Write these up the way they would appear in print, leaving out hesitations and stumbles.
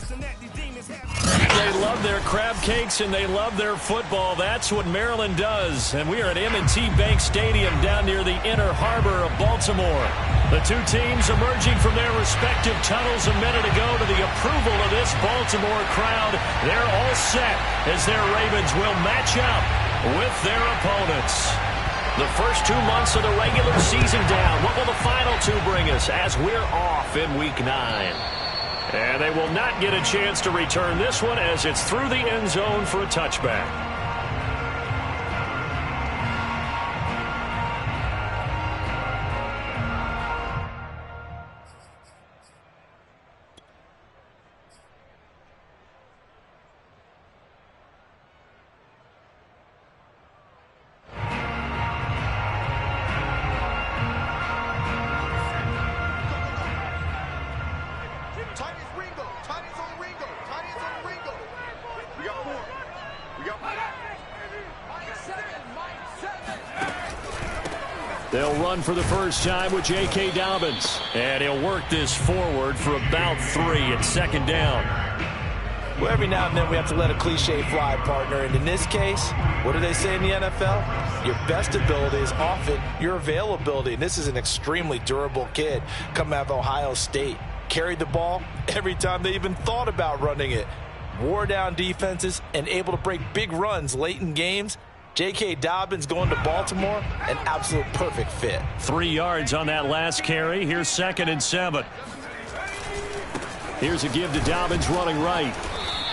They love their crab cakes and they love their football. That's what Maryland does. And we are at M&T Bank Stadium down near the Inner Harbor of Baltimore. The two teams emerging from their respective tunnels a minute ago to the approval of this Baltimore crowd. They're all set as their Ravens will match up with their opponents. The first 2 months of the regular season down. What will the final two bring us as we're off in Week 9? And they will not get a chance to return this one as it's through the end zone for a touchback. They'll run for the first time with J.K. Dobbins. And he'll work this forward for about 3 at second down. Well, every now and then we have to let a cliche fly, partner. And in this case, what do they say in the NFL? Your best ability is often your availability. And this is an extremely durable kid coming out of Ohio State. Carried the ball every time they even thought about running it. Wore down defenses and able to break big runs late in games. J.K. Dobbins going to Baltimore, an absolute perfect fit. 3 yards on that last carry. Here's 2nd and 7. Here's a give to Dobbins running right.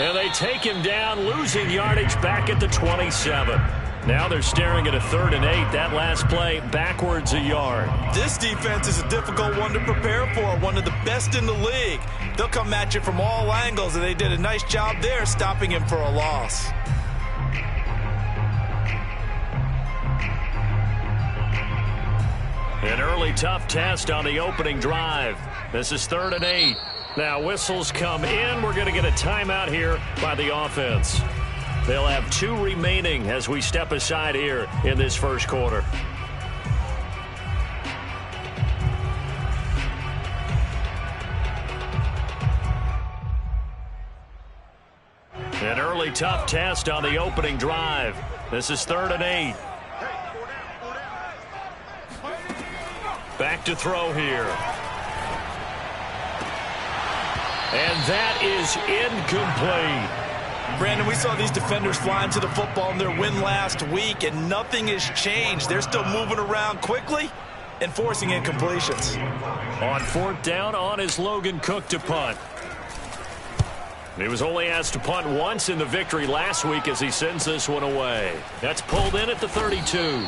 And they take him down, losing yardage back at the 27. Now they're staring at a 3rd and 8. That last play backwards a yard. This defense is a difficult one to prepare for, one of the best in the league. They'll come at you from all angles, and they did a nice job there stopping him for a loss. An early tough test on the opening drive. This is 3rd and 8. Now whistles come in. We're going to get a timeout here by the offense. They'll have 2 remaining as we step aside here in this first quarter. An early tough test on the opening drive. This is 3rd and 8. Back to throw here. And that is incomplete. Brandon, we saw these defenders flying to the football in their win last week, and nothing has changed. They're still moving around quickly and forcing incompletions. On 4th down, on is Logan Cook to punt. He was only asked to punt once in the victory last week as he sends this one away. That's pulled in at the 32.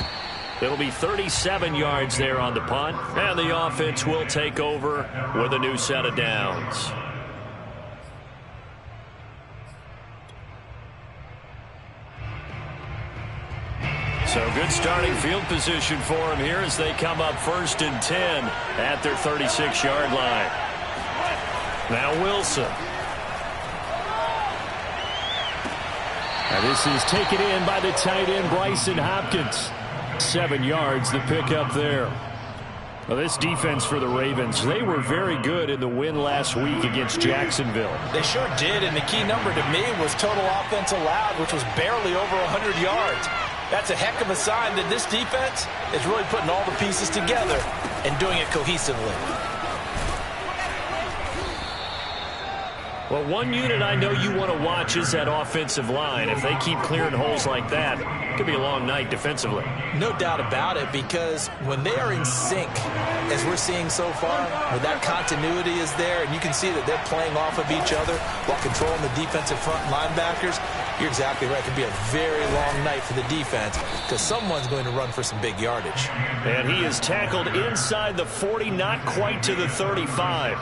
It'll be 37 yards there on the punt, and the offense will take over with a new set of downs. So good starting field position for him here as they come up 1st and 10 at their 36-yard line. Now Wilson. Now this is taken in by the tight end Bryson Hopkins. 7 yards, the pickup there. Well, this defense for the Ravens, they were very good in the win last week against Jacksonville. They sure did, and the key number to me was total offense allowed, which was barely over 100 yards. That's a heck of a sign that this defense is really putting all the pieces together and doing it cohesively. Well, one unit I know you want to watch is that offensive line. If they keep clearing holes like that, it could be a long night defensively. No doubt about it, because when they are in sync, as we're seeing so far, when that continuity is there, and you can see that they're playing off of each other while controlling the defensive front linebackers, you're exactly right. It could be a very long night for the defense because someone's going to run for some big yardage. And he is tackled inside the 40, not quite to the 35.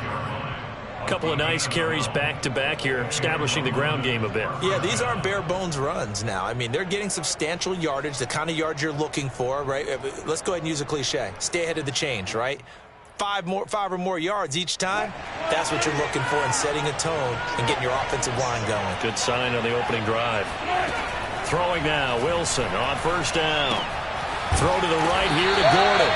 Couple of nice carries back-to-back here, establishing the ground game a bit. Yeah, these aren't bare-bones runs now. I mean, they're getting substantial yardage, the kind of yards you're looking for, right? Let's go ahead and use a cliche. Stay ahead of the change, right? 5 or more yards each time, that's what you're looking for in setting a tone and getting your offensive line going. Good sign on the opening drive. Throwing now, Wilson on 1st down. Throw to the right here to Gordon.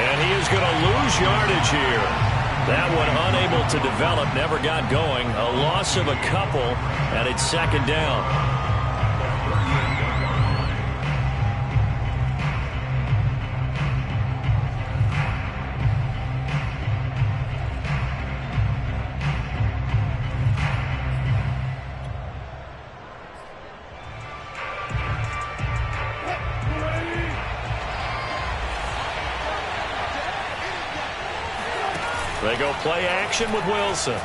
And he is going to lose yardage here. That one unable to develop, never got going. A loss of a couple, and it's second down. They go play action with Wilson.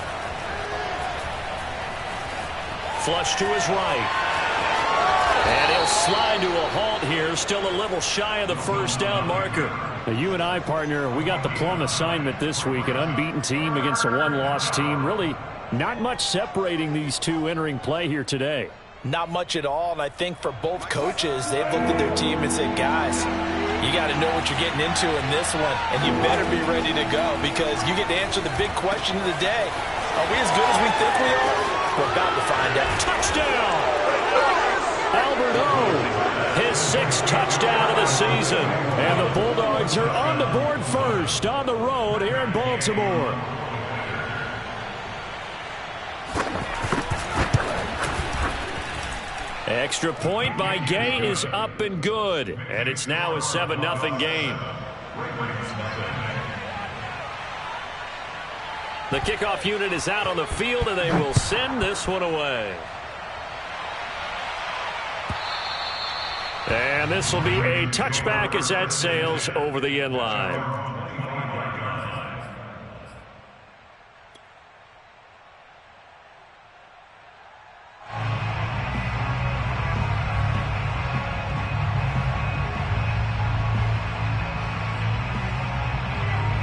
Flush to his right. And he'll slide to a halt here. Still a little shy of the first down marker. Now, you and I, partner, we got the plum assignment this week. An unbeaten team against a one-loss team. Really not much separating these two entering play here today. Not much at all, and I think for both coaches, they've looked at their team and said, guys, you got to know what you're getting into in this one, and you better be ready to go because you get to answer the big question of the day. Are we as good as we think we are? We're about to find out. Touchdown! Albert O, his sixth touchdown of the season. And the Bulldogs are on the board first on the road here in Baltimore. Extra point by Gay is up and good. And it's now a 7-0 game. The kickoff unit is out on the field, and they will send this one away. And this will be a touchback as that sails over the end line.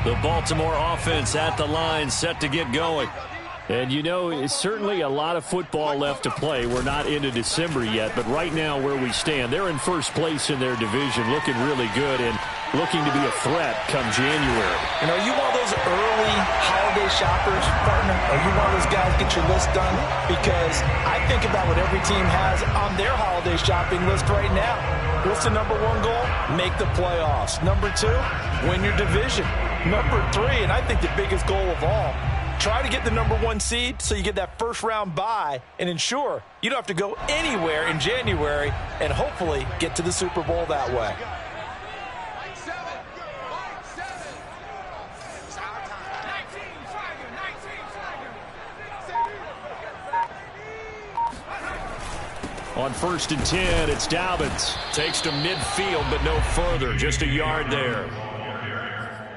The Baltimore offense at the line, set to get going. And, you know, it's certainly a lot of football left to play. We're not into December yet, but right now where we stand, they're in first place in their division, looking really good and looking to be a threat come January. And are you one of those early holiday shoppers, partner? Are you one of those guys get your list done? Because I think about what every team has on their holiday shopping list right now. What's the number one goal? Make the playoffs. Number two, win your division. Number three, and I think the biggest goal of all, try to get the number one seed so you get that first round bye and ensure you don't have to go anywhere in January and hopefully get to the Super Bowl that way. On 1st and 10, it's Dobbins. Takes to midfield, but no further. Just a yard there.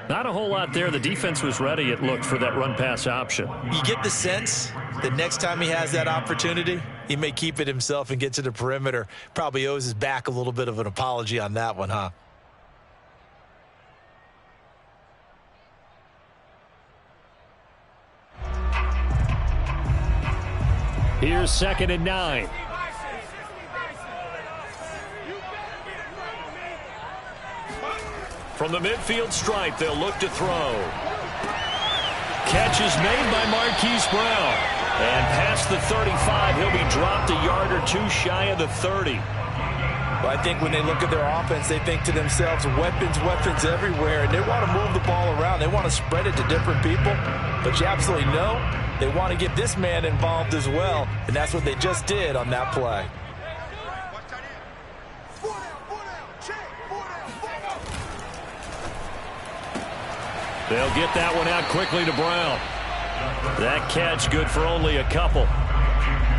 Not a whole lot there. The defense was ready, it looked, for that run-pass option. You get the sense that next time he has that opportunity, he may keep it himself and get to the perimeter. Probably owes his back a little bit of an apology on that one, huh? Here's 2nd and 9. From the midfield stripe, they'll look to throw. Catch is made by Marquise Brown. And past the 35, he'll be dropped a yard or two shy of the 30. Well, I think when they look at their offense, they think to themselves, weapons, weapons everywhere, and they want to move the ball around. They want to spread it to different people. But you absolutely know they want to get this man involved as well, and that's what they just did on that play. They'll get that one out quickly to Brown. That catch good for only a couple.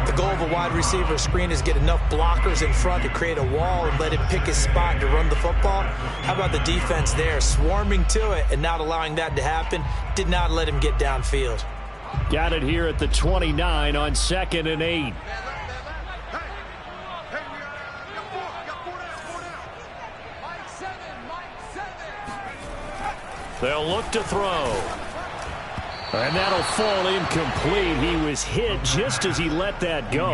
The goal of a wide receiver screen is get enough blockers in front to create a wall and let him pick his spot to run the football. How about the defense there, swarming to it and not allowing that to happen? Did not let him get downfield. Got it here at the 29 on 2nd and 8. They'll look to throw. And that'll fall incomplete. He was hit just as he let that go.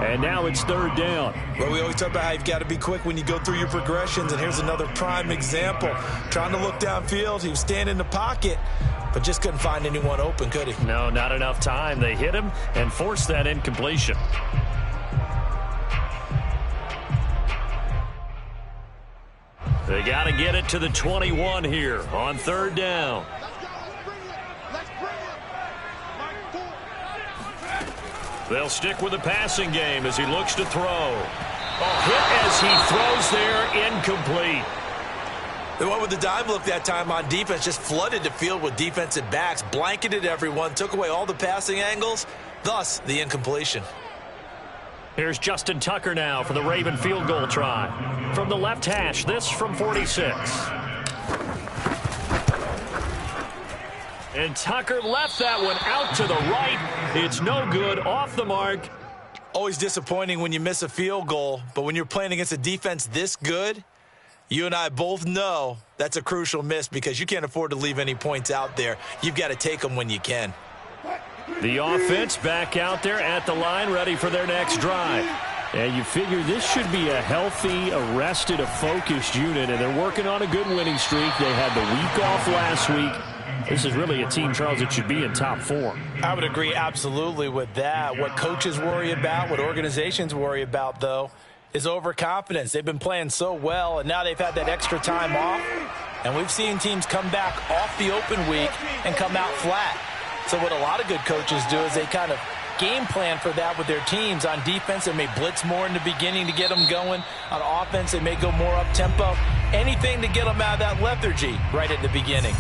And now it's 3rd down. Well, we always talk about how you've got to be quick when you go through your progressions, and here's another prime example. Trying to look downfield, he was standing in the pocket, but just couldn't find anyone open, could he? No, not enough time. They hit him and forced that incompletion. They got to get it to the 21 here on 3rd down. They'll stick with the passing game as he looks to throw. Hit as he throws there, incomplete. They went with the dime look that time on defense, just flooded the field with defensive backs, blanketed everyone, took away all the passing angles, thus the incompletion. Here's Justin Tucker now for the Raven field goal try. From the left hash, this from 46. And Tucker left that one out to the right. It's no good, off the mark. Always disappointing when you miss a field goal, but when you're playing against a defense this good, you and I both know that's a crucial miss because you can't afford to leave any points out there. You've got to take them when you can. The offense back out there at the line, ready for their next drive. And you figure this should be a healthy, arrested, a focused unit, and they're working on a good winning streak. They had the week off last week. This is really a team, Charles, that should be in top 4. I would agree absolutely with that. What coaches worry about, what organizations worry about, though, is overconfidence. They've been playing so well, and now they've had that extra time off. And we've seen teams come back off the open week and come out flat. So what a lot of good coaches do is they kind of game plan for that with their teams. On defense, they may blitz more in the beginning to get them going. On offense, they may go more up-tempo. Anything to get them out of that lethargy right at the beginning.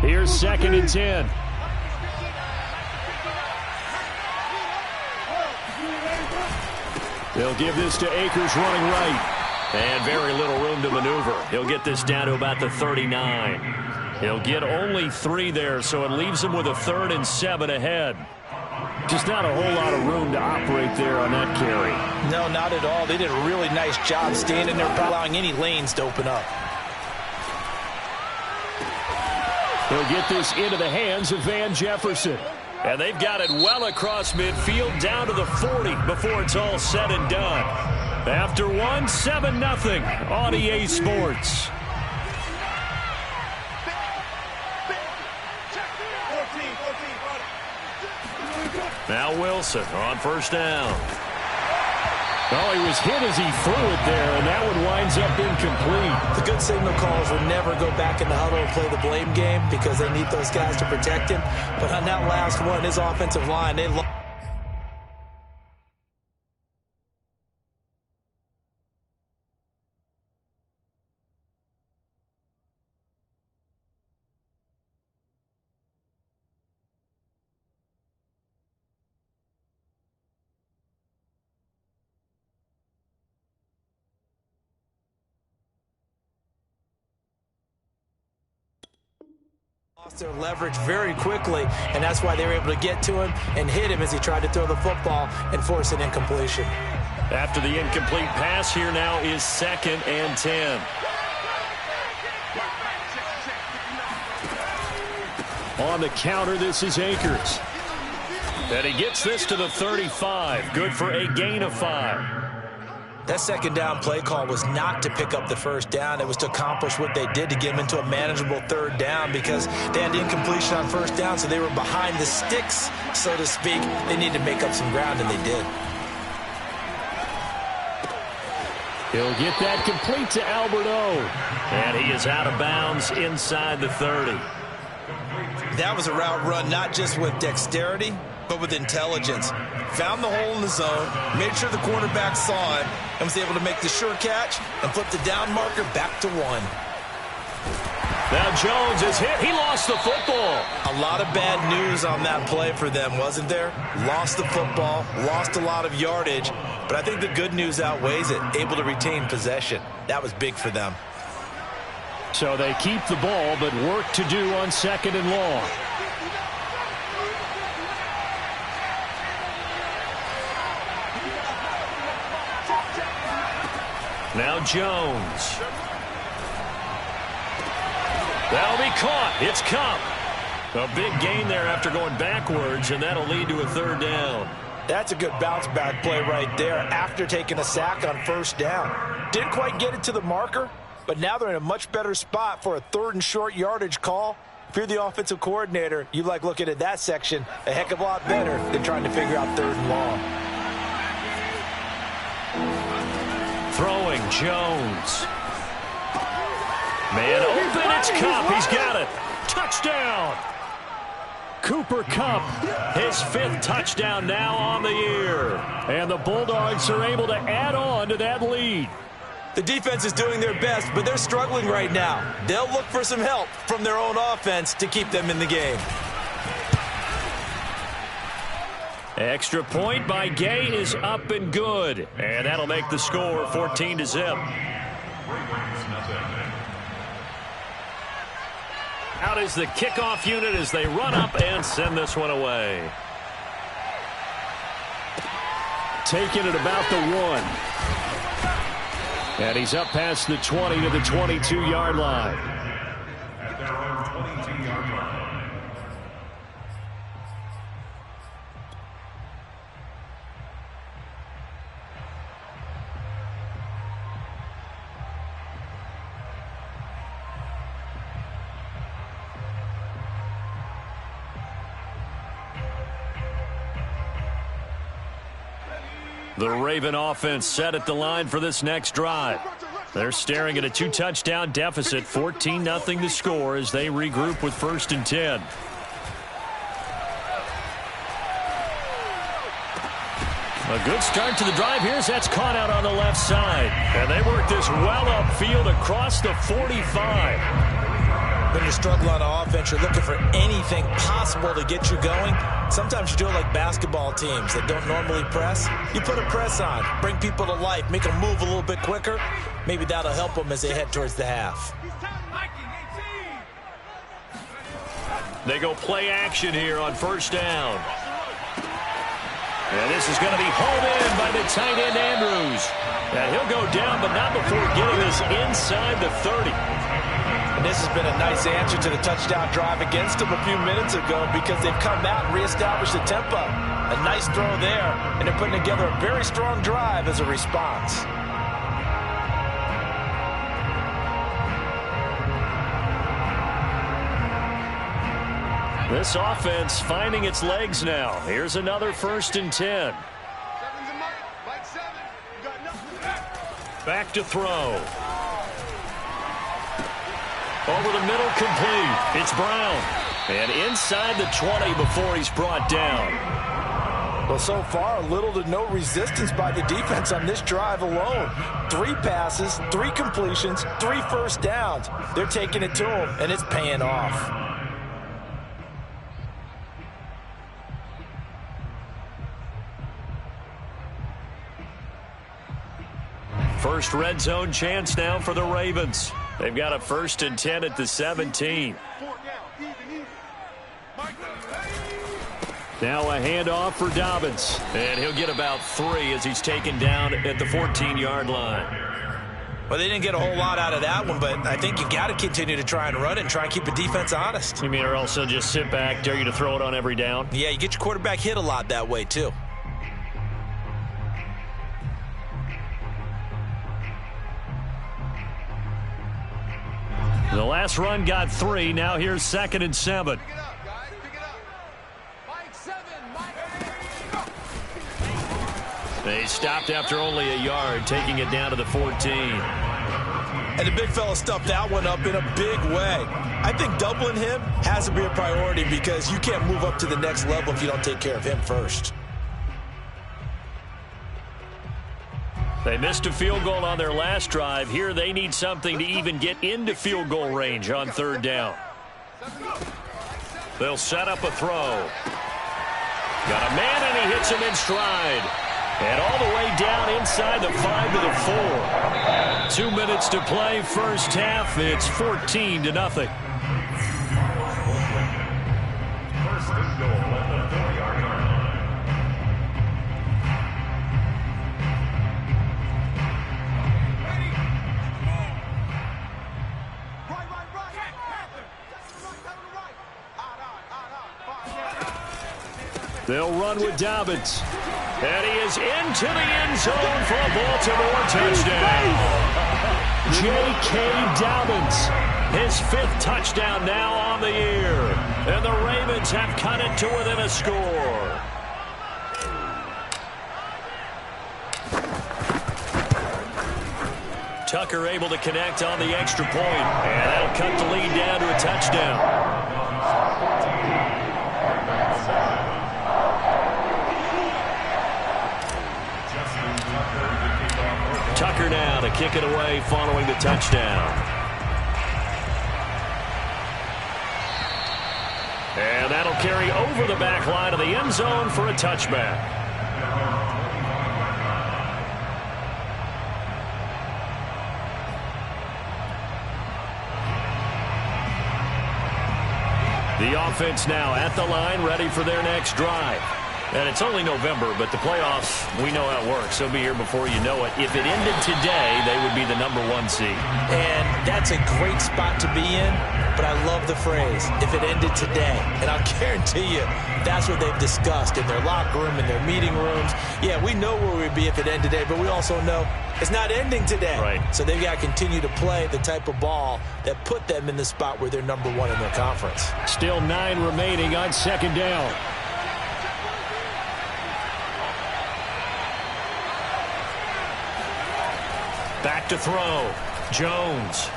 Here's 2nd and 10. They'll give this to Akers running right. And very little room to maneuver. He'll get this down to about the 39. He'll get only 3 there, so it leaves him with a 3rd and 7 ahead. Just not a whole lot of room to operate there on that carry. No, not at all. They did a really nice job standing there, allowing any lanes to open up. He'll get this into the hands of Van Jefferson. And they've got it well across midfield down to the 40 before it's all said and done. After 7-0 on EA Sports. Now Wilson on 1st down. Oh, he was hit as he threw it there, and that one winds up incomplete. The good signal callers will never go back in the huddle and play the blame game because they need those guys to protect him. But on that last one, his offensive line, they lost. Their leverage very quickly, and that's why they were able to get to him and hit him as he tried to throw the football and force an incompletion. After the incomplete pass, here now is 2nd and 10. On the counter, this is Akers. And he gets this to the 35. Good for a gain of 5. That 2nd down play call was not to pick up the 1st down. It was to accomplish what they did to get them into a manageable 3rd down because they had the incompletion on 1st down, so they were behind the sticks, so to speak. They needed to make up some ground, and they did. He'll get that complete to Albert O. And he is out of bounds inside the 30. That was a route run not just with dexterity, but with intelligence. Found the hole in the zone, made sure the quarterback saw it, and was able to make the sure catch and flip the down marker back to 1. Now Jones is hit. He lost the football. A lot of bad news on that play for them, wasn't there? Lost the football, lost a lot of yardage, but I think the good news outweighs it. Able to retain possession. That was big for them. So they keep the ball, but work to do on 2nd and long. Now Jones. That'll be caught. It's Kupp. A big gain there after going backwards, and that'll lead to a 3rd down. That's a good bounce-back play right there after taking a sack on 1st down. Didn't quite get it to the marker, but now they're in a much better spot for a 3rd and short yardage call. If you're the offensive coordinator, you like looking at that section a heck of a lot better than trying to figure out 3rd and long. Throwing Jones. Man open, it's Kupp. He's got it. touchdown! Cooper Kupp, his 5th touchdown now on the year. And the Bulldogs are able to add on to that lead. The defense is doing their best, but they're struggling right now. They'll look for some help from their own offense to keep them in the game. Extra point by Gay is up and good. And that'll make the score 14-0. Out is the kickoff unit as they run up and send this one away. Taking it about the 1. And he's up past the 20 to the 22-yard line. At their own 22-yard line. The Raven offense set at the line for this next drive. They're staring at a 2-touchdown deficit, 14-0 the score as they regroup with 1st and 10. A good start to the drive. Here's that's caught out on the left side. And they work this well upfield across the 45. When you struggle on offense, you're looking for anything possible to get you going. Sometimes you do it like basketball teams that don't normally press. You put a press on, bring people to life, make them move a little bit quicker. Maybe that'll help them as they head towards the half. They go play action here on 1st down. And this is going to be hauled in by the tight end Andrews. And he'll go down, but not before getting this inside the 30. And this has been a nice answer to the touchdown drive against them a few minutes ago because they've come out and reestablished the tempo. A nice throw there, and they're putting together a very strong drive as a response. This offense finding its legs now. Here's another 1st and 10. Back to throw. Over the middle, complete. It's Brown. And inside the 20 before he's brought down. Well, so far, little to no resistance by the defense on this drive alone. 3 passes, 3 completions, 3 first downs. They're taking it to them, and it's paying off. First red zone chance now for the Ravens. They've got a 1st and 10 at the 17. Now a handoff for Dobbins. And he'll get about 3 as he's taken down at the 14-yard line. Well, they didn't get a whole lot out of that one, but I think you got to continue to try and run it and try and keep the defense honest. You mean or also just sit back, dare you to throw it on every down? Yeah, you get your quarterback hit a lot that way, too. The last run got 3. Now here's 2nd and 7. They stopped after only a yard, taking it down to the 14. And the big fella stuffed that one up in a big way. I think doubling him has to be a priority because you can't move up to the next level if you don't take care of him first. They missed a field goal on their last drive. Here they need something to even get into field goal range on 3rd down. They'll set up a throw. Got a man and he hits him in stride. And all the way down inside the 5 to the 4. 2 minutes to play, first half. It's 14-0. First and goal at the 4-yard line. They'll run with Dobbins. And he is into the end zone for a Baltimore touchdown. J.K. Dobbins, his 5th touchdown now on the year. And the Ravens have cut it to within a score. Tucker able to connect on the extra point. And that'll cut the lead down to a touchdown. Walker now to kick it away following the touchdown. And that'll carry over the back line of the end zone for a touchback. The offense now at the line, ready for their next drive. And it's only November, but the playoffs, we know how it works. They'll be here before you know it. If it ended today, they would be the #1 seed. And that's a great spot to be in, but I love the phrase, if it ended today. And I'll guarantee you, that's what they've discussed in their locker room, in their meeting rooms. Yeah, we know where we'd be if it ended today, but we also know it's not ending today. Right. So they've got to continue to play the type of ball that put them in the spot where they're #1 in their conference. Still 9 remaining on second down. Back to throw. Jones.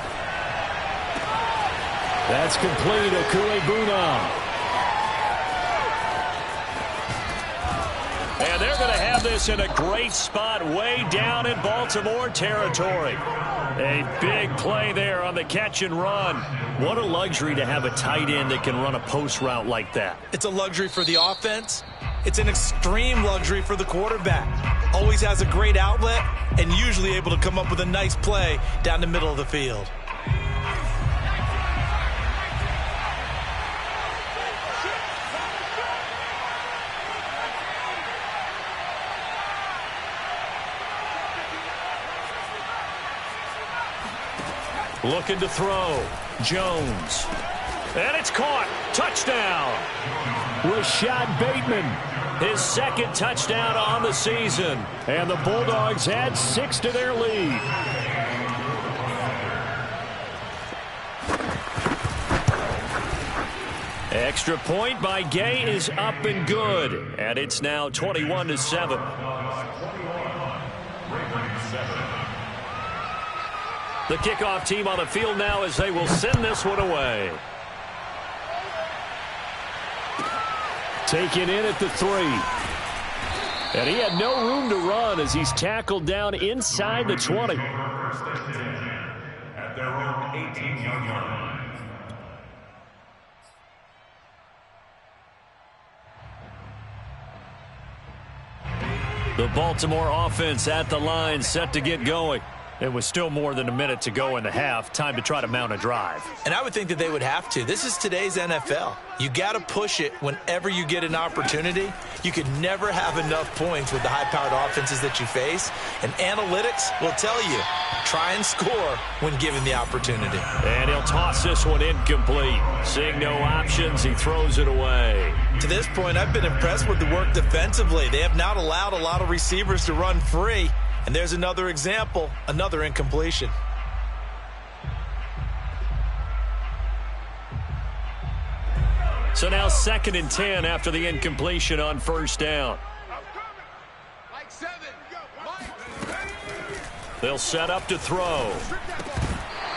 That's complete. Okuegbuna. And they're going to have this in a great spot way down in Baltimore territory. A big play there on the catch and run. What a luxury to have a tight end that can run a post route like that. It's a luxury for the offense. It's an extreme luxury for the quarterback. Always has a great outlet and usually able to come up with a nice play down the middle of the field. Looking to throw. Jones. And it's caught. Touchdown. Rashad Bateman. His second touchdown on the season. And the Bulldogs add 6 to their lead. Extra point by Gay is up and good. And it's now 21-7. The kickoff team on the field now as they will send this one away. Taken in at the 3. And he had no room to run as he's tackled down inside the 20. At their own 18-yard line. The Baltimore offense at the line, set to get going. It was still more than a minute to go in the half. Time to try to mount a drive. And I would think that they would have to. This is today's NFL. You got to push it whenever you get an opportunity. You could never have enough points with the high-powered offenses that you face. And analytics will tell you, try and score when given the opportunity. And he'll toss this one incomplete. Seeing no options, he throws it away. To this point, I've been impressed with the work defensively. They have not allowed a lot of receivers to run free. And there's another example, another incompletion. So now 2nd and 10 after the incompletion on first down. They'll set up to throw.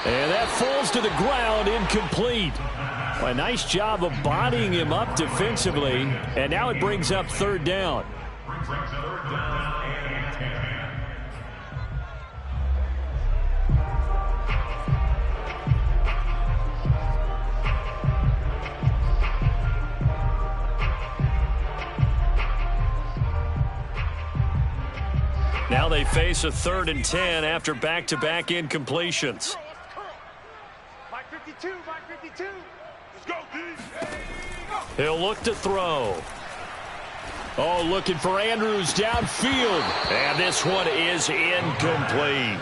And that falls to the ground, incomplete. Well, a nice job of bodying him up defensively. And now it brings up 3rd down. Now they face a 3rd and 10 after back-to-back incompletions. Mike 52, Mike 52. Let's go, D. He'll look to throw. Oh, looking for Andrews downfield. And this one is incomplete.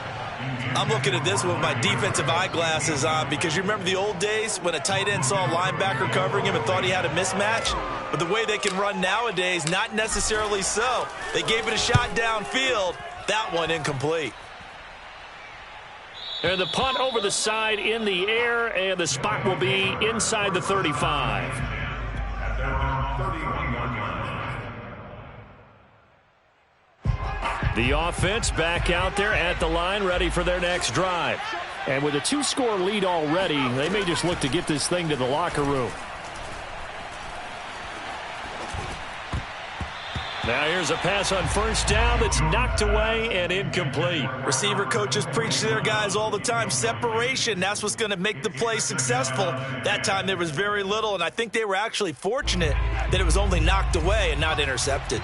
I'm looking at this with my defensive eyeglasses on because you remember the old days when a tight end saw a linebacker covering him and thought he had a mismatch? But the way they can run nowadays, not necessarily so. They gave it a shot downfield. That one incomplete. And the punt over the side in the air, and the spot will be inside the 35. At their own 31-yard line. The offense back out there at the line, ready for their next drive. And with a 2-score lead already, they may just look to get this thing to the locker room. Now here's a pass on first down that's knocked away and incomplete. Receiver coaches preach to their guys all the time. Separation, that's what's going to make the play successful. That time there was very little, and I think they were actually fortunate that it was only knocked away and not intercepted.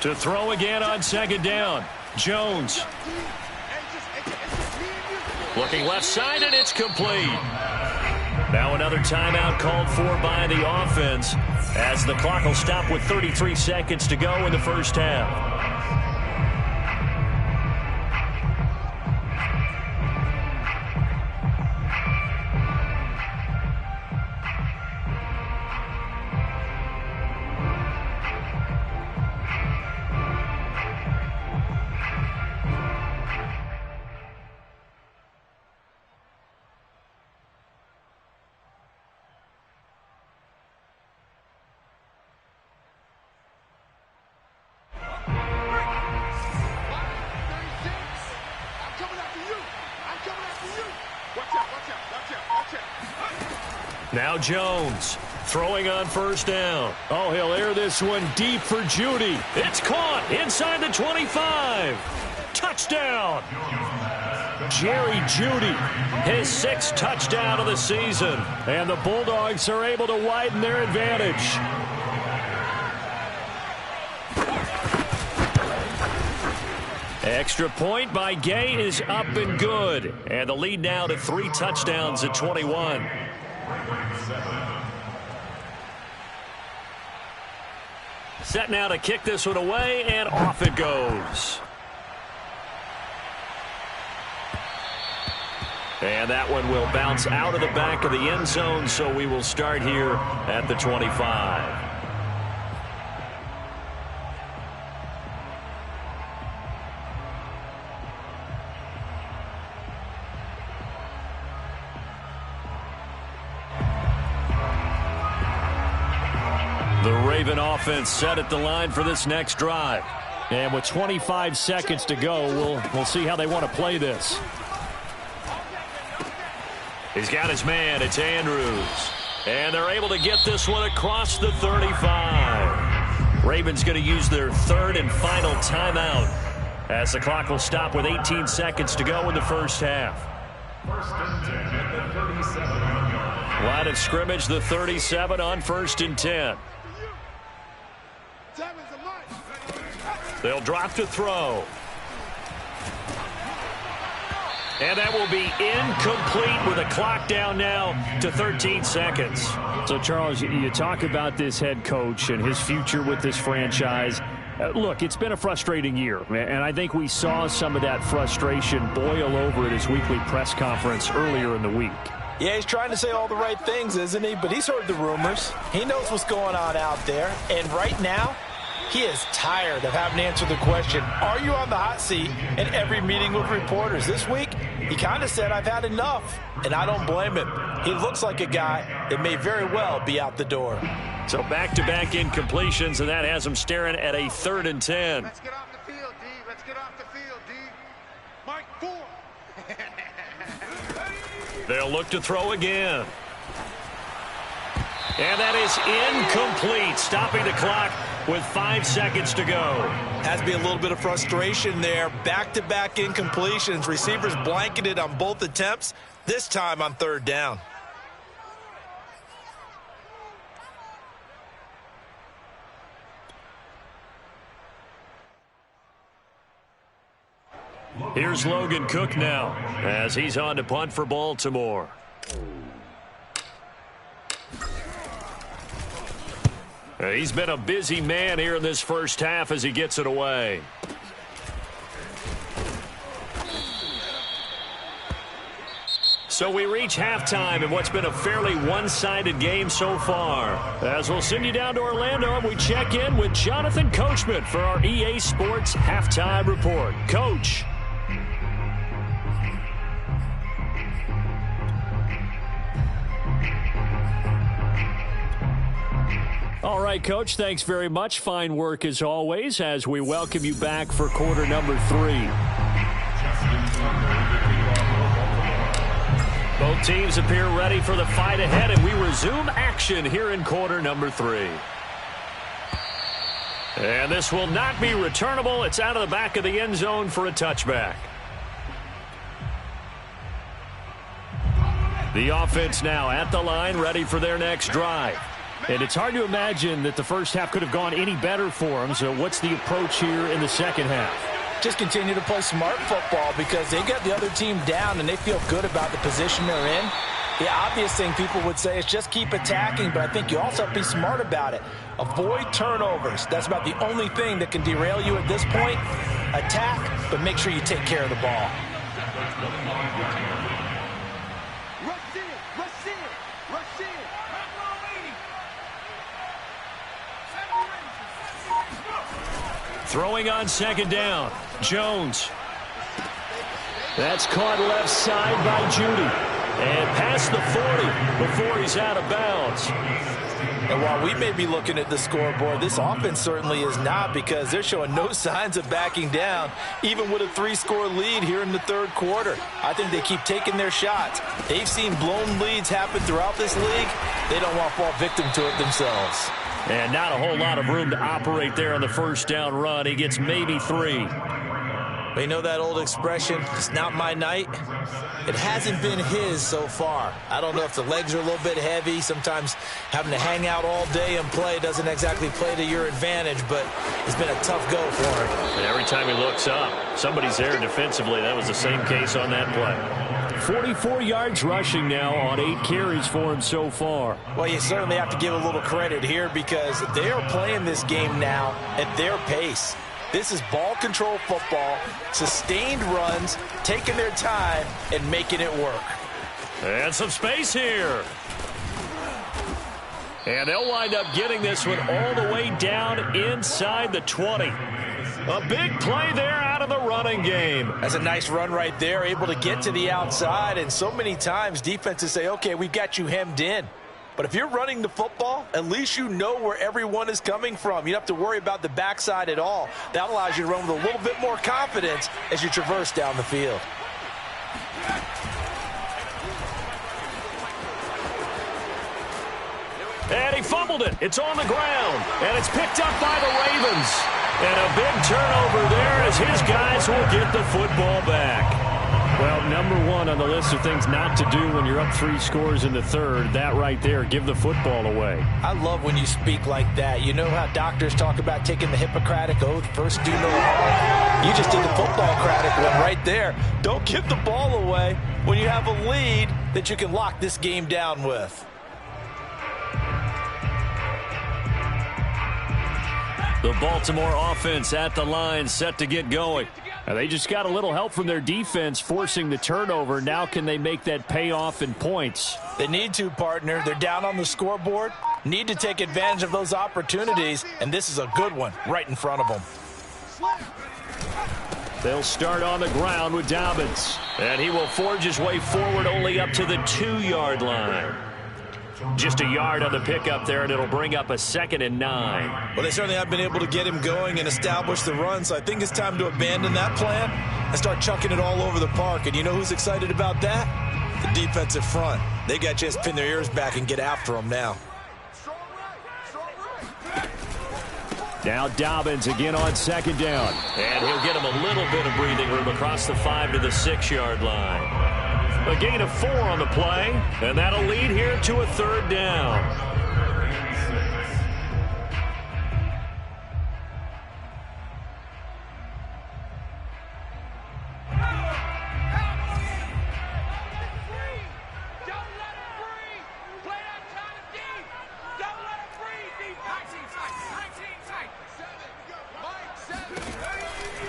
To throw again on second down. Jones. Looking left side, and it's complete. Now another timeout called for by the offense as the clock will stop with 33 seconds to go in the first half. Now Jones throwing on first down. Oh, he'll air this one deep for Judy. It's caught inside the 25. Touchdown. Jerry Judy, his 6th touchdown of the season. And the Bulldogs are able to widen their advantage. Extra point by Gay is up and good. And the lead now to 3 touchdowns at 21. Set now to kick this one away, and off it goes. And that one will bounce out of the back of the end zone, so we will start here at the 25. The Raven offense set at the line for this next drive. And with 25 seconds to go, we'll see how they want to play this. He's got his man. It's Andrews. And they're able to get this one across the 35. Ravens going to use their 3rd and final timeout as the clock will stop with 18 seconds to go in the first half. First and 10 at the 37. Line of scrimmage, the 37 on 1st and 10. They'll drop to throw. And that will be incomplete with a clock down now to 13 seconds. So, Charles, you talk about this head coach and his future with this franchise. Look, it's been a frustrating year, and I think we saw some of that frustration boil over at his weekly press conference earlier in the week. Yeah, he's trying to say all the right things, isn't he? But he's heard the rumors. He knows what's going on out there. And right now, he is tired of having to answer the question, are you on the hot seat, in every meeting with reporters. This week, he kind of said, I've had enough, and I don't blame him. He looks like a guy that may very well be out the door. So back-to-back incompletions, and that has him staring at a 3rd and 10. Let's get off the field, D. Let's get off the field, D. Mike 4. They'll look to throw again. And that is incomplete, stopping the clock with 5 seconds to go. Has to be a little bit of frustration there. Back-to-back incompletions. Receivers blanketed on both attempts, this time on 3rd down. Here's Logan Cook now as he's on to punt for Baltimore. He's been a busy man here in this first half as he gets it away. So we reach halftime in what's been a fairly one-sided game so far. As we'll send you down to Orlando, and we check in with Jonathan Coachman for our EA Sports Halftime Report. Coach. All right, Coach, thanks very much. Fine work as always as we welcome you back for quarter number 3. Both teams appear ready for the fight ahead, and we resume action here in quarter number 3. And this will not be returnable. It's out of the back of the end zone for a touchback. The offense now at the line, ready for their next drive. And it's hard to imagine that the first half could have gone any better for them. So what's the approach here in the second half? Just continue to play smart football because they got the other team down and they feel good about the position they're in. The obvious thing people would say is just keep attacking, but I think you also have to be smart about it. Avoid turnovers. That's about the only thing that can derail you at this point. Attack, but make sure you take care of the ball. Throwing on second down, Jones. That's caught left side by Judy. And past the 40 before he's out of bounds. And while we may be looking at the scoreboard, this offense certainly is not, because they're showing no signs of backing down, even with a 3-score lead here in the third quarter. I think they keep taking their shots. They've seen blown leads happen throughout this league. They don't want to fall victim to it themselves. And not a whole lot of room to operate there on the first down run. He gets maybe 3. You know that old expression, it's not my night? It hasn't been his so far. I don't know if the legs are a little bit heavy. Sometimes having to hang out all day and play doesn't exactly play to your advantage, but it's been a tough go for him. And every time he looks up, somebody's there defensively. That was the same case on that play. 44 yards rushing now on 8 carries for him so far. Well, you certainly have to give a little credit here because they are playing this game now at their pace. This is ball control football, sustained runs, taking their time, and making it work. And some space here. And they'll wind up getting this one all the way down inside the 20. A big play there out of the running game. That's a nice run right there, able to get to the outside. And so many times defenses say, okay, we've got you hemmed in. But if you're running the football, at least you know where everyone is coming from. You don't have to worry about the backside at all. That allows you to run with a little bit more confidence as you traverse down the field. And he fumbled it. It's on the ground. And it's picked up by the Ravens. And a big turnover there as his guys will get the football back. Well, number one on the list of things not to do when you're up 3 scores in the third, that right there, give the football away. I love when you speak like that. You know how doctors talk about taking the Hippocratic Oath, first do no harm? You just did the football-cratic one right there. Don't give the ball away when you have a lead that you can lock this game down with. The Baltimore offense at the line, set to get going. Now they just got a little help from their defense forcing the turnover. Now can they make that pay off in points? They need to, partner. They're down on the scoreboard. Need to take advantage of those opportunities, and this is a good one right in front of them. They'll start on the ground with Dobbins. And he will forge his way forward only up to the 2-yard line. Just a yard on the pickup there, and it'll bring up a 2nd and 9. Well, they certainly have been able to get him going and establish the run, so I think it's time to abandon that plan and start chucking it all over the park. And you know who's excited about that? The defensive front. They got a chance to pin their ears back and get after him now. Now Dobbins again on 2nd down. And he'll get him a little bit of breathing room across the 5 to the 6-yard line. A gain of 4 on the play, and that'll lead here to a 3rd down.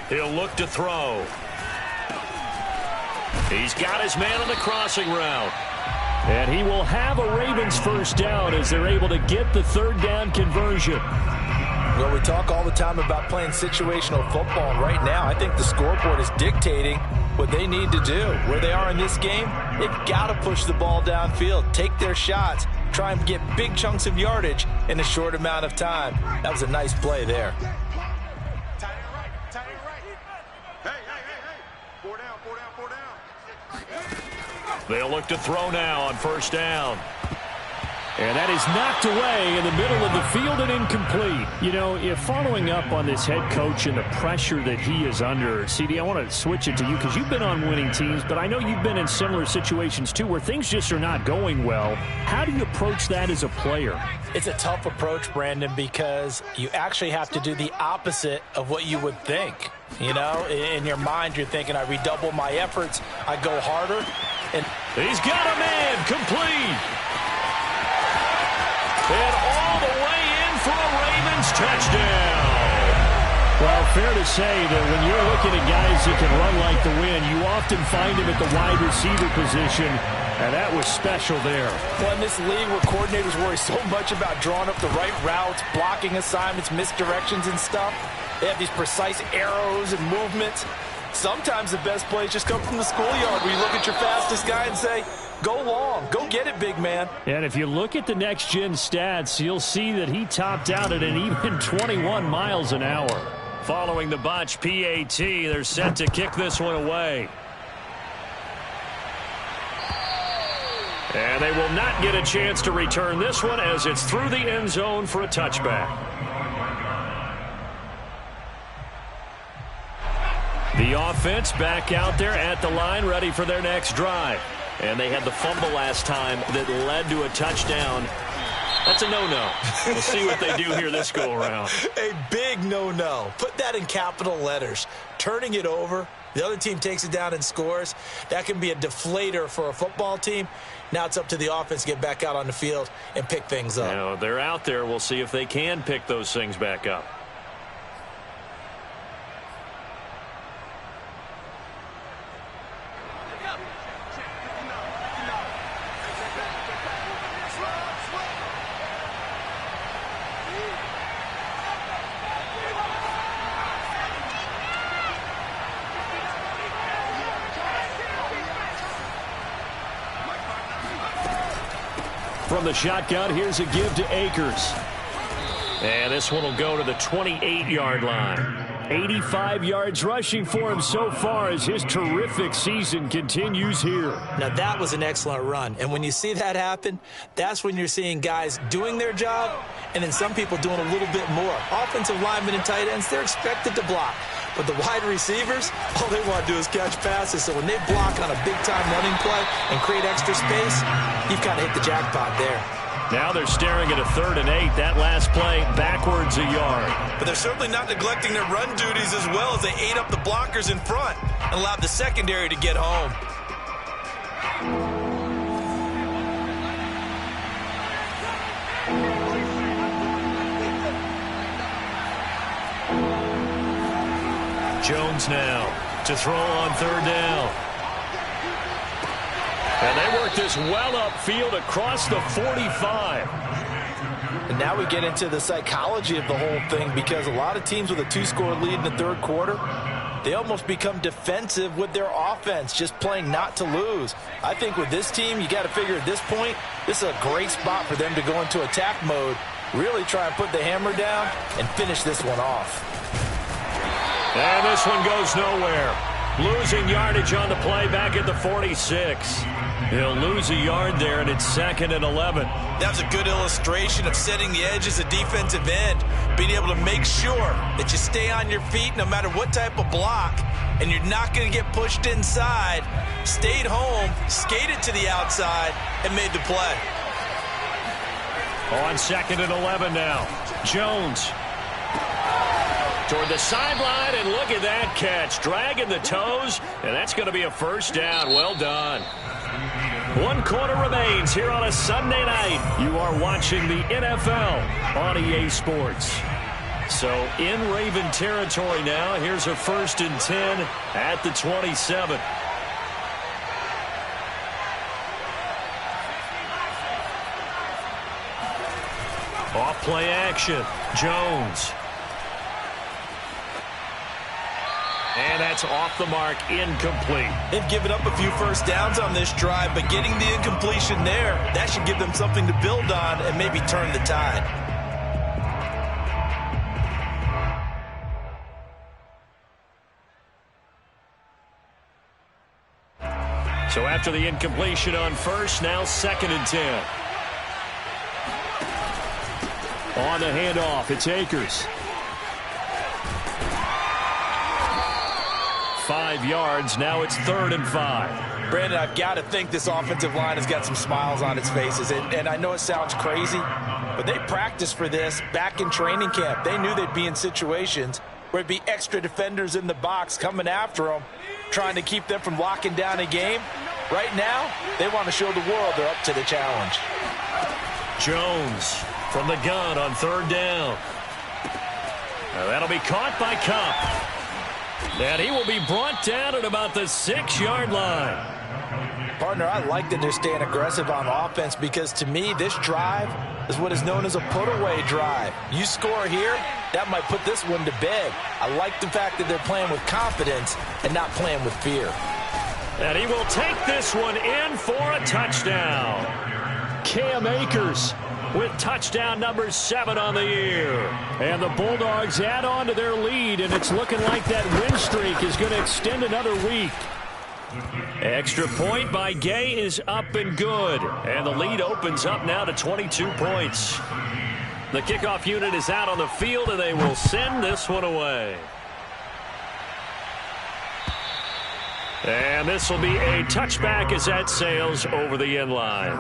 He'll look to throw. He's got his man on the crossing route. And he will have a Ravens first down as they're able to get the 3rd down conversion. Well, we talk all the time about playing situational football. And right now, I think the scoreboard is dictating what they need to do. Where they are in this game, they've got to push the ball downfield, take their shots, try and get big chunks of yardage in a short amount of time. That was a nice play there. They'll look to throw now on first down. And that is knocked away in the middle of the field and incomplete. You know, if following up on this head coach and the pressure that he is under, CD, I want to switch it to you because you've been on winning teams, but I know you've been in similar situations too where things just are not going well. How do you approach that as a player? It's a tough approach, Brandon, because you actually have to do the opposite of what you would think. You know, in your mind, you're thinking, I redouble my efforts, I go harder. And he's got a man complete. And all the way in for a Ravens touchdown. Well, fair to say that when you're looking at guys that can run like the wind, you often find him at the wide receiver position, and that was special there. Well, in this league where coordinators worry so much about drawing up the right routes, blocking assignments, misdirections and stuff, they have these precise arrows and movements. Sometimes the best plays just come from the schoolyard where you look at your fastest guy and say, go long, go get it, big man. And if you look at the next-gen stats, you'll see that he topped out at an even 21 miles an hour. Following the botch PAT, they're set to kick this one away. And they will not get a chance to return this one as it's through the end zone for a touchback. The offense back out there at the line, ready for their next drive. And they had the fumble last time that led to a touchdown. That's a no-no. We'll see what they do here this go-around. A big no-no. Put that in capital letters. Turning it over, the other team takes it down and scores. That can be a deflator for a football team. Now it's up to the offense to get back out on the field and pick things up. Now, they're out there. We'll see if they can pick those things back up. From the shotgun, here's a give to Akers. And this one will go to the 28-yard line. 85 yards rushing for him so far as his terrific season continues here. Now, that was an excellent run. And when you see that happen, that's when you're seeing guys doing their job and then some people doing a little bit more. Offensive linemen and tight ends, they're expected to block. But the wide receivers, all they want to do is catch passes. So when they block on a big-time running play and create extra space, you've kind of hit the jackpot there. Now they're staring at a 3rd and 8. That last play backwards a yard. But they're certainly not neglecting their run duties as well as they ate up the blockers in front and allowed the secondary to get home. Jones now to throw on 3rd down. And they work this well upfield across the 45. And now we get into the psychology of the whole thing because a lot of teams with a 2-score lead in the 3rd quarter, they almost become defensive with their offense, just playing not to lose. I think with this team, you got to figure at this point, this is a great spot for them to go into attack mode, really try and put the hammer down and finish this one off. And this one goes nowhere. Losing yardage on the play back at the 46. He'll lose a yard there, and it's 2nd and 11. That's a good illustration of setting the edge as a defensive end, being able to make sure that you stay on your feet no matter what type of block, and you're not going to get pushed inside. Stayed home, skated to the outside, and made the play. On 2nd and 11 now. Jones toward the sideline, and look at that catch. Dragging the toes, and that's going to be a first down. Well done. 1 quarter remains here on a Sunday night. You are watching the NFL on EA Sports. So in Raven territory now. Here's a 1st and 10 at the 27. Off play action. Jones. And that's off the mark, incomplete. They've given up a few first downs on this drive, but getting the incompletion there, that should give them something to build on and maybe turn the tide. So after the incompletion on first, now 2nd and 10. On the handoff, it's Akers. 5 yards. Now it's 3rd and 5. Brandon, I've got to think this offensive line has got some smiles on its faces. And I know it sounds crazy, but they practiced for this back in training camp. They knew they'd be in situations where it'd be extra defenders in the box coming after them, trying to keep them from locking down a game. Right now, they want to show the world they're up to the challenge. Jones from the gun on 3rd down. Now that'll be caught by Kupp. And he will be brought down at about the 6-yard line. Partner, I like that they're staying aggressive on offense because, to me, this drive is what is known as a put-away drive. You score here, that might put this one to bed. I like the fact that they're playing with confidence and not playing with fear. And he will take this one in for a touchdown. Cam Akers with touchdown number 7 on the year. And the Bulldogs add on to their lead, and it's looking like that win streak is going to extend another week. Extra point by Gay is up and good. And the lead opens up now to 22 points. The kickoff unit is out on the field, and they will send this one away. And this will be a touchback as that sails over the end line.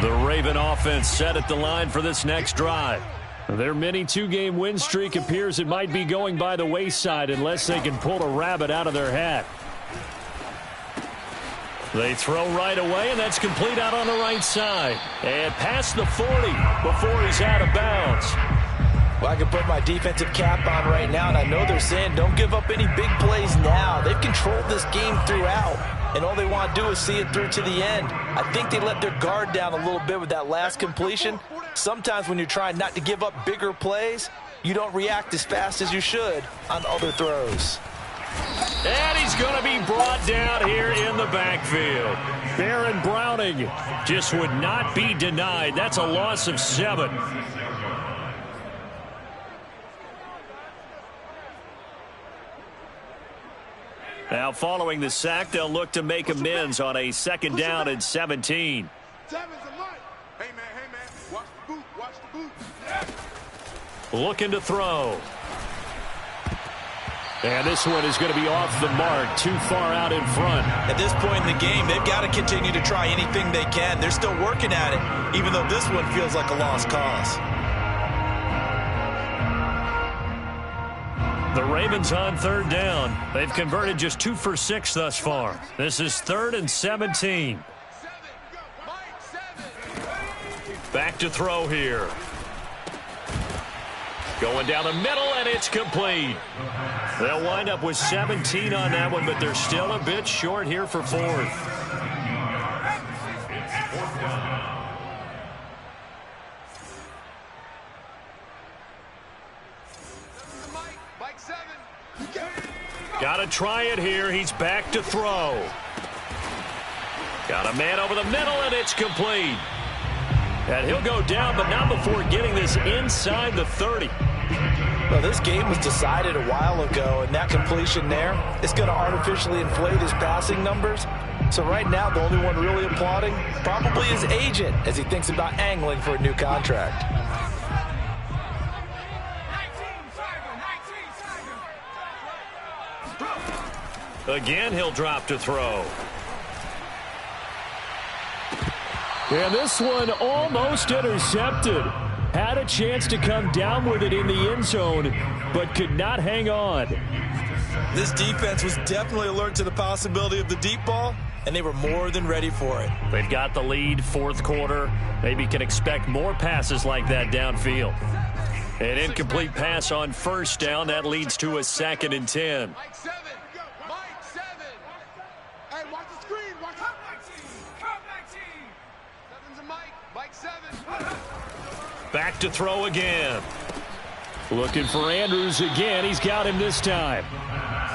The Raven offense set at the line for this next drive. Their mini 2-game win streak appears it might be going by the wayside unless they can pull a rabbit out of their hat. They throw right away, and that's complete out on the right side. And past the 40 before he's out of bounds. Well, I can put my defensive cap on right now, and I know they're saying don't give up any big plays now. They've controlled this game throughout, and all they want to do is see it through to the end. I think they let their guard down a little bit with that last completion. Sometimes when you're trying not to give up bigger plays, you don't react as fast as you should on other throws. And he's going to be brought down here in the backfield. Baron Browning just would not be denied. That's a loss of 7. Now following the sack, they'll look to make amends on a 2nd down and 17. Hey, man, watch the boot, watch the boot. Looking to throw. And this one is going to be off the mark, too far out in front. At this point in the game, they've got to continue to try anything they can. They're still working at it, even though this one feels like a lost cause. The Ravens on 3rd down. They've converted just 2 for 6 thus far. This is 3rd and 17. Back to throw here. Going down the middle, and it's complete. They'll wind up with 17 on that one, but they're still a bit short here for 4th. Got to try it here. He's back to throw. Got a man over the middle, and it's complete. And he'll go down, but not before getting this inside the 30. Well, this game was decided a while ago, and that completion there is going to artificially inflate his passing numbers. So right now, the only one really applauding probably his agent as he thinks about angling for a new contract. Again, he'll drop to throw. And this one almost intercepted. Had a chance to come down with it in the end zone, but could not hang on. This defense was definitely alert to the possibility of the deep ball, and they were more than ready for it. They've got the lead, 4th quarter. Maybe can expect more passes like that downfield. An incomplete pass on 1st down. That leads to a 2nd and 10. Mike 7. Hey, watch the screen. Watch Seven's a Mike 7. Back to throw again. Looking for Andrews again. He's got him this time.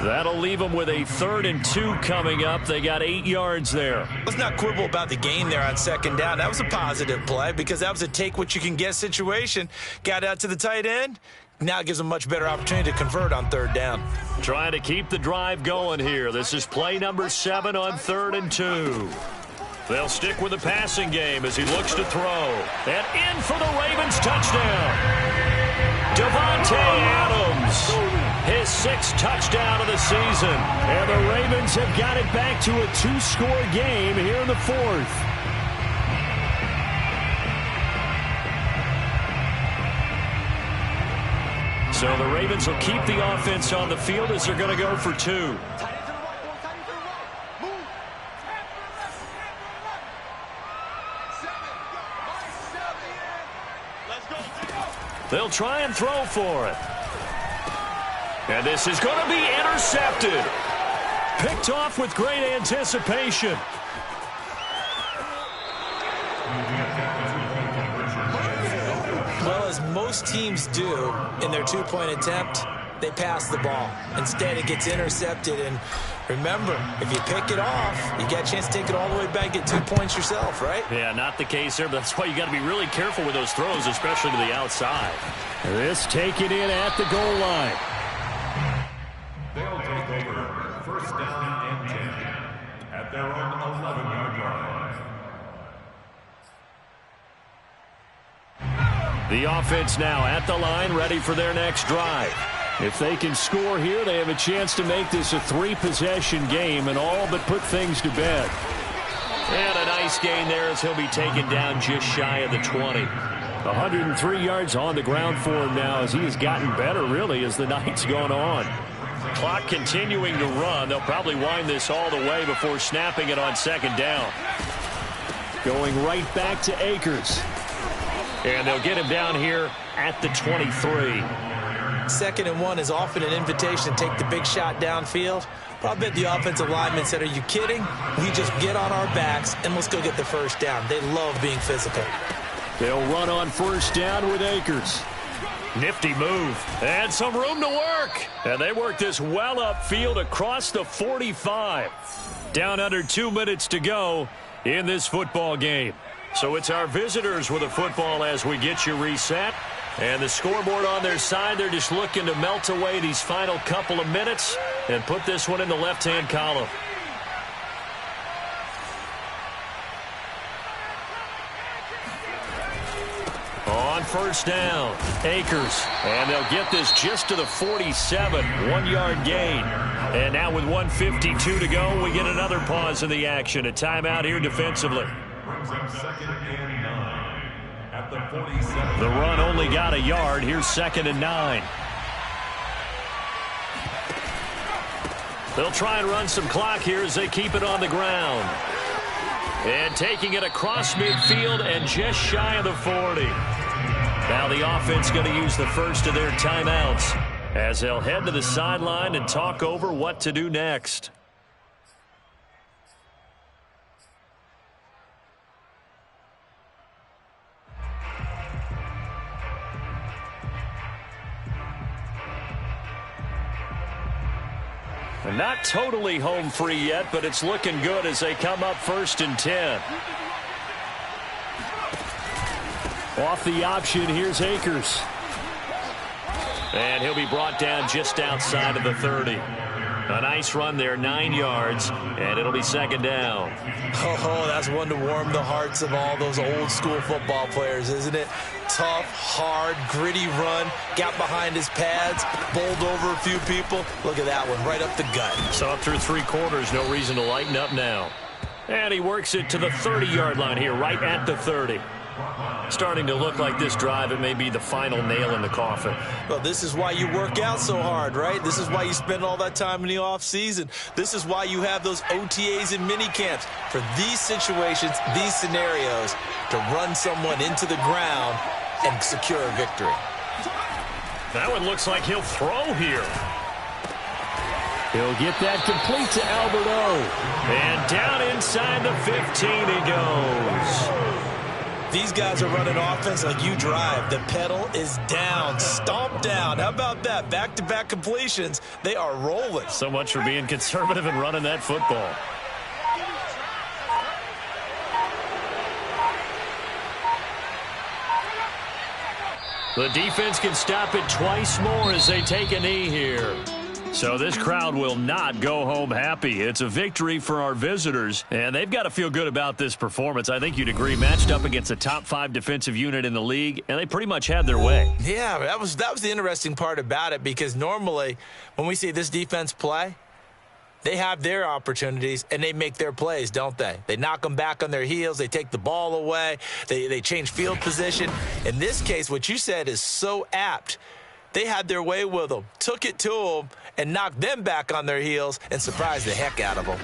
That'll leave them with a 3rd and 2 coming up. They got 8 yards there. Let's not quibble about the gain there on 2nd down. That was a positive play because that was a take-what-you-can-get situation. Got out to the tight end, now it gives them a much better opportunity to convert on third down. Trying to keep the drive going here. This is play number 7 on 3rd and 2. They'll stick with the passing game as he looks to throw. And in for the Ravens touchdown. Davante Adams, his 6th touchdown of the season. And the Ravens have got it back to a 2-score game here in the 4th. So the Ravens will keep the offense on the field as they're going to go for 2. They'll try and throw for it. And this is going to be intercepted. Picked off with great anticipation. Well, as most teams do in their 2-point attempt, they pass the ball. Instead, it gets intercepted. And remember, if you pick it off, you get a chance to take it all the way back, get 2 points yourself, right? Yeah, not the case there, but that's why you got to be really careful with those throws, especially to the outside. This taken in at the goal line. They'll take over 1st down and 10 at their own 11-yard line. The offense now at the line, ready for their next drive. If they can score here, they have a chance to make this a 3-possession game and all but put things to bed. And a nice gain there as he'll be taken down just shy of the 20. 103 yards on the ground for him now as he has gotten better, really, as the night's gone on. Clock continuing to run. They'll probably wind this all the way before snapping it on 2nd down. Going right back to Akers. And they'll get him down here at the 23. 2nd and 1 is often an invitation to take the big shot downfield. But I bet the offensive lineman said, are you kidding? We just get on our backs and let's go get the 1st down. They love being physical. They'll run on 1st down with Akers. Nifty move. And some room to work. And they work this well upfield across the 45. Down under 2 minutes to go in this football game. So it's our visitors with the football as we get you reset. And the scoreboard on their side, they're just looking to melt away these final couple of minutes and put this one in the left-hand column. On 1st down, Akers. And they'll get this just to the 47, 1-yard gain. And now with 1:52 to go, we get another pause in the action. A timeout here defensively. Brings them 2nd and 9 at the 47. The run only got a yard. Here's 2nd and 9. They'll try and run some clock here as they keep it on the ground. And taking it across midfield and just shy of the 40. Now the offense going to use the first of their timeouts as they'll head to the sideline and talk over what to do next. And not totally home free yet, but it's looking good as they come up 1st and 10. Off the option, here's Akers. And he'll be brought down just outside of the 30. A nice run there, 9 yards, and it'll be 2nd down. Oh, that's one to warm the hearts of all those old school football players, isn't it? Tough, hard, gritty run, got behind his pads, bowled over a few people. Look at that one, right up the gut. So up through 3 quarters, no reason to lighten up now. And he works it to the 30-yard line here, right at the 30. Starting to look like this drive, it may be the final nail in the coffin. Well, this is why you work out so hard, right? This is why you spend all that time in the offseason. This is why you have those OTAs and mini camps. For these situations, these scenarios, to run someone into the ground and secure a victory. That one looks like he'll throw here. He'll get that complete to Albert O. And down inside the 15 he goes. These guys are running offense like you drive. The pedal is down, stomp down. How about that? Back-to-back completions. They are rolling. So much for being conservative and running that football. The defense can stop it twice more as they take a knee here. So this crowd will not go home happy. It's a victory for our visitors, and they've got to feel good about this performance. I think you'd agree, matched up against a top 5 defensive unit in the league, and they pretty much had their way. Yeah, that was the interesting part about it, because normally when we see this defense play, they have their opportunities, and they make their plays, don't they? They knock them back on their heels. They take the ball away. They change field position. In this case, what you said is so apt. They had their way with them, took it to them, and knocked them back on their heels and surprised the heck out of them.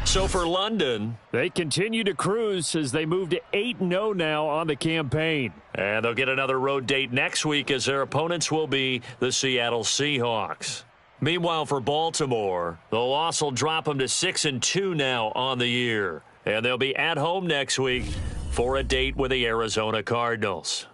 So for London, they continue to cruise as they move to 8-0 now on the campaign. And they'll get another road date next week as their opponents will be the Seattle Seahawks. Meanwhile, for Baltimore, the loss will drop them to 6-2 now on the year. And they'll be at home next week for a date with the Arizona Cardinals.